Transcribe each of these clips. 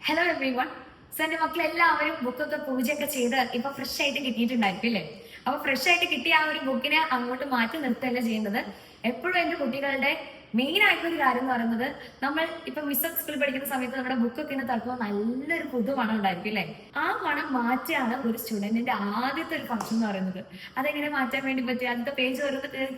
Hello every one. So എന്റെ മക്കളെല്ലാവരും ബുക്കൊക്കെ പൂജയൊക്കെ ചെയ്ത് ഇപ്പൊ ഫ്രഷ് ആയിട്ട് കിട്ടിയിട്ടുണ്ടായിരിക്കും അല്ലേ? അപ്പൊ ഫ്രഷ് ആയിട്ട് കിട്ടിയ ആ ഒരു ബുക്കിനെ അങ്ങോട്ട് മാറ്റി നിർത്തുകയല്ല ചെയ്യുന്നത്. എപ്പോഴും എന്റെ കുട്ടികളുടെ മെയിൻ ആയിട്ടുള്ള ഒരു കാര്യം എന്ന് പറയുന്നത്, നമ്മൾ ഇപ്പൊ മിസ് സ്കൂളിൽ പഠിക്കുന്ന സമയത്ത് നമ്മുടെ ബുക്കൊക്കെ ഇങ്ങനെ തട്ടുമ്പോൾ നല്ലൊരു പുതു മണം ഉണ്ടായിരിക്കും അല്ലെ? ആ മണം മാറ്റിയാണ് ഒരു സ്റ്റുഡന്റിന്റെ ആദ്യത്തെ ഒരു ഫംഗ്ഷൻ എന്ന് പറയുന്നത്. അതെങ്ങനെ മാറ്റാൻ വേണ്ടി പറ്റുക? ആദ്യത്തെ പേജ്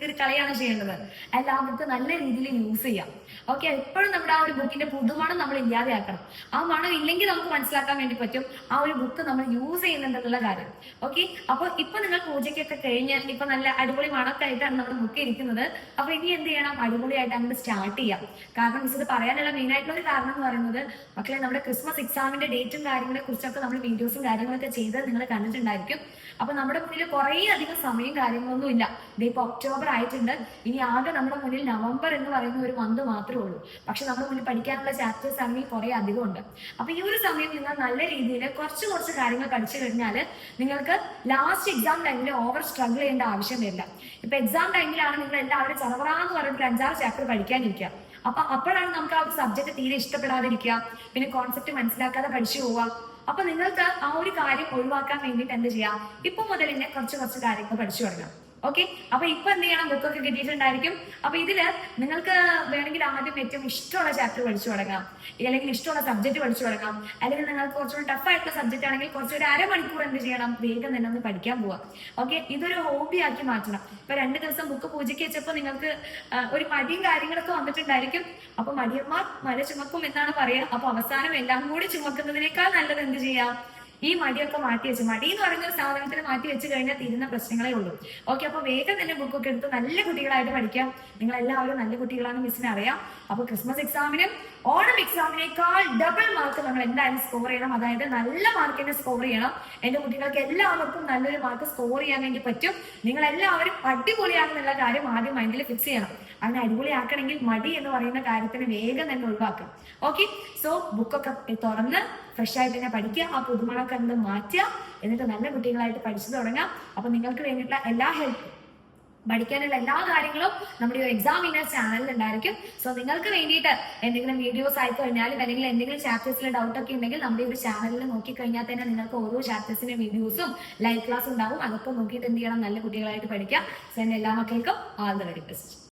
ഒരു കളിയാണ് ചെയ്യേണ്ടത്. അല്ല, ആ ബുക്ക് നല്ല രീതിയിൽ യൂസ് ചെയ്യാം. ഓക്കെ, എപ്പോഴും നമ്മുടെ ആ ഒരു ബുക്കിന്റെ പുതുമണം നമ്മൾ ഇല്ലാതെയാക്കണം. ആ മണം ഇല്ലെങ്കിൽ നമുക്ക് മനസ്സിലാക്കാൻ വേണ്ടി പറ്റും ആ ഒരു ബുക്ക് നമ്മൾ യൂസ് ചെയ്യുന്നുണ്ടെന്നുള്ള കാര്യം. ഓക്കെ, അപ്പൊ ഇപ്പൊ നിങ്ങൾ പൂജയ്ക്കൊക്കെ കഴിഞ്ഞ് ഇപ്പൊ നല്ല അടിപൊളി മണമൊക്കെ ആയിട്ടാണ് നമ്മുടെ ബുക്ക് ഇരിക്കുന്നത്. അപ്പൊ ഇനി എന്ത് ചെയ്യണം? അടിപൊളിയായിട്ട് അങ്ങോട്ട് സ്റ്റാർട്ട് ചെയ്യാം. കാരണം മിസ് ഇത് പറയാനുള്ള മെയിൻ ആയിട്ടുള്ള ഒരു കാരണം എന്ന് പറയുന്നത്, മക്കളെ നമ്മുടെ ക്രിസ്മസ് എക്സാമിന്റെ ഡേറ്റും കാര്യങ്ങളെ കുറിച്ചൊക്കെ നമ്മൾ വീഡിയോസും കാര്യങ്ങളൊക്കെ ചെയ്ത് നിങ്ങൾ കണ്ടിട്ടുണ്ടായിരിക്കും. അപ്പൊ നമ്മുടെ മുന്നിൽ കുറേ അധികം സമയം കാര്യങ്ങളൊന്നും ഇല്ല. ഇതിപ്പോ ഒക്ടോബർ ആയിട്ടുണ്ട്. ഇനി ആകെ നമ്മുടെ മുന്നിൽ നവംബർ എന്ന് പറയുന്ന ഒരു മന്ത് മാത്രമേ ഉള്ളൂ. പക്ഷെ നമ്മുടെ മുന്നിൽ പഠിക്കാനുള്ള ചാപ്റ്റേഴ്സ് ആണെങ്കിൽ കുറെ അധികം ഉണ്ട്. അപ്പൊ ഈ ഒരു സമയം നിങ്ങൾ നല്ല രീതിയിൽ കുറച്ച് കാര്യങ്ങൾ പഠിച്ചു കഴിഞ്ഞാൽ നിങ്ങൾക്ക് ലാസ്റ്റ് എക്സാം ടൈമിൽ ഓവർ സ്ട്രഗിൾ ചെയ്യേണ്ട ആവശ്യം വരില്ല. ഇപ്പൊ എക്സാം ടൈമിലാണ് നിങ്ങൾ എല്ലാവരും ചറവറാന്ന് പറഞ്ഞിട്ട് 5-6 ചാപ്റ്റർ പഠിക്കാനിരിക്കുക. അപ്പോഴാണ് നമുക്ക് ആ ഒരു സബ്ജക്ട് തീരെ ഇഷ്ടപ്പെടാതിരിക്കുക, പിന്നെ കോൺസെപ്റ്റ് മനസ്സിലാക്കാതെ പഠിച്ചു പോവുക. അപ്പൊ നിങ്ങൾക്ക് ആ ഒരു കാര്യം ഒഴിവാക്കാൻ വേണ്ടിയിട്ട് എന്ത് ചെയ്യാം? ഇപ്പൊ മുതൽ തന്നെ കുറച്ച് കാര്യങ്ങൾ പഠിച്ചു തുടങ്ങാം. ഓക്കെ, അപ്പൊ ഇപ്പൊ എന്ത് ചെയ്യണം? ബുക്കൊക്കെ കിട്ടിയിട്ടുണ്ടായിരിക്കും. അപ്പൊ ഇതില് നിങ്ങൾക്ക് വേണമെങ്കിൽ ആദ്യം ഏറ്റവും ഇഷ്ടമുള്ള ചാപ്റ്റർ പഠിച്ചു തുടങ്ങാം, അല്ലെങ്കിൽ ഇഷ്ടമുള്ള സബ്ജക്ട് പഠിച്ചു തുടങ്ങാം. അല്ലെങ്കിൽ നിങ്ങൾക്ക് കുറച്ചുകൂടി ടഫ് ആയിട്ടുള്ള സബ്ജക്ട് ആണെങ്കിൽ കുറച്ചൊരു അരമണിക്കൂർ എന്ത് ചെയ്യണം? വേഗം തന്നെ ഒന്ന് പഠിക്കാൻ പോവാം. ഓക്കെ, ഇതൊരു ഹോബി ആക്കി മാറ്റണം. ഇപ്പൊ 2 ദിവസം ബുക്ക് പൂജയ്ക്ക് വെച്ചപ്പോൾ നിങ്ങൾക്ക് ഒരു മടിയും കാര്യങ്ങളൊക്കെ വന്നിട്ടുണ്ടായിരിക്കും. അപ്പൊ മടിയന്മാർ മല ചുമക്കും എന്നാണ് പറയുക. അപ്പൊ അവസാനം എല്ലാം കൂടി ചുമക്കുന്നതിനേക്കാൾ നല്ലത് എന്ത് ചെയ്യാം? ഈ മടിയൊക്കെ മാറ്റി വെച്ച്, മടി എന്ന് പറയുന്ന ഒരു സാധനത്തിന് മാറ്റി വെച്ച് കഴിഞ്ഞാൽ തീരുന്ന പ്രശ്നങ്ങളേ ഉള്ളൂ. ഓക്കെ, അപ്പൊ വേഗം തന്നെ ബുക്കൊക്കെ എടുത്ത് നല്ല കുട്ടികളായിട്ട് പഠിക്കാം. നിങ്ങൾ എല്ലാവരും നല്ല കുട്ടികളാണ് മിസ്സിനെ അറിയാം. അപ്പൊ ക്രിസ്മസ് എക്സാമിനും ഓണം എക്സാമിനേക്കാൾ ഡബിൾ മാർക്ക് നമ്മൾ എന്തായാലും സ്കോർ ചെയ്യണം. അതായത് നല്ല മാർക്ക് തന്നെ സ്കോർ ചെയ്യണം. എന്റെ കുട്ടികൾക്ക് എല്ലാവർക്കും നല്ലൊരു മാർക്ക് സ്കോർ ചെയ്യാൻ വേണ്ടി പറ്റും. നിങ്ങൾ എല്ലാവരും അടിപൊളിയാണെന്നുള്ള കാര്യം ആദ്യം മൈൻഡിൽ ഫിക്സ് ചെയ്യണം. അങ്ങനെ അടിപൊളിയാക്കണമെങ്കിൽ മടി എന്ന് പറയുന്ന കാര്യത്തിന് വേഗം തന്നെ ഒഴിവാക്കാം. ഓക്കെ, സോ ബുക്കൊക്കെ തുറന്ന് ഫ്രഷ് ആയിട്ട് തന്നെ പഠിക്കുക. ആ പുതുമണൊക്കെ എന്ത് മാറ്റുക, എന്നിട്ട് നല്ല കുട്ടികളായിട്ട് പഠിച്ചു തുടങ്ങാം. അപ്പൊ നിങ്ങൾക്ക് വേണ്ടിയിട്ടുള്ള എല്ലാ ഹെൽപ്പും, പഠിക്കാനുള്ള എല്ലാ കാര്യങ്ങളും നമ്മുടെ ഒരു എക്സാമിനർ ചാനലിൽ ഉണ്ടായിരിക്കും. സോ നിങ്ങൾക്ക് വേണ്ടിയിട്ട് എന്തെങ്കിലും വീഡിയോസ് ആയി കഴിഞ്ഞാലും അല്ലെങ്കിൽ എന്തെങ്കിലും ചാപ്റ്റേഴ്സിൽ ഡൗട്ട് ഒക്കെ ഉണ്ടെങ്കിൽ നമ്മുടെ ഒരു ചാനലിൽ നോക്കിക്കഴിഞ്ഞാൽ തന്നെ നിങ്ങൾക്ക് ഓരോ ചാപ്റ്റേഴ്സിന്റെ വീഡിയോസും ലൈവ് ക്ലാസ് ഉണ്ടാവും. അതൊക്കെ നോക്കിയിട്ട് എന്ത് ചെയ്യണം? നല്ല കുട്ടികളായിട്ട് പഠിക്കാം. സോ എന്റെ എല്ലാ മക്കൾക്കും ഓൾ ദ വെരി ബെസ്റ്റ്.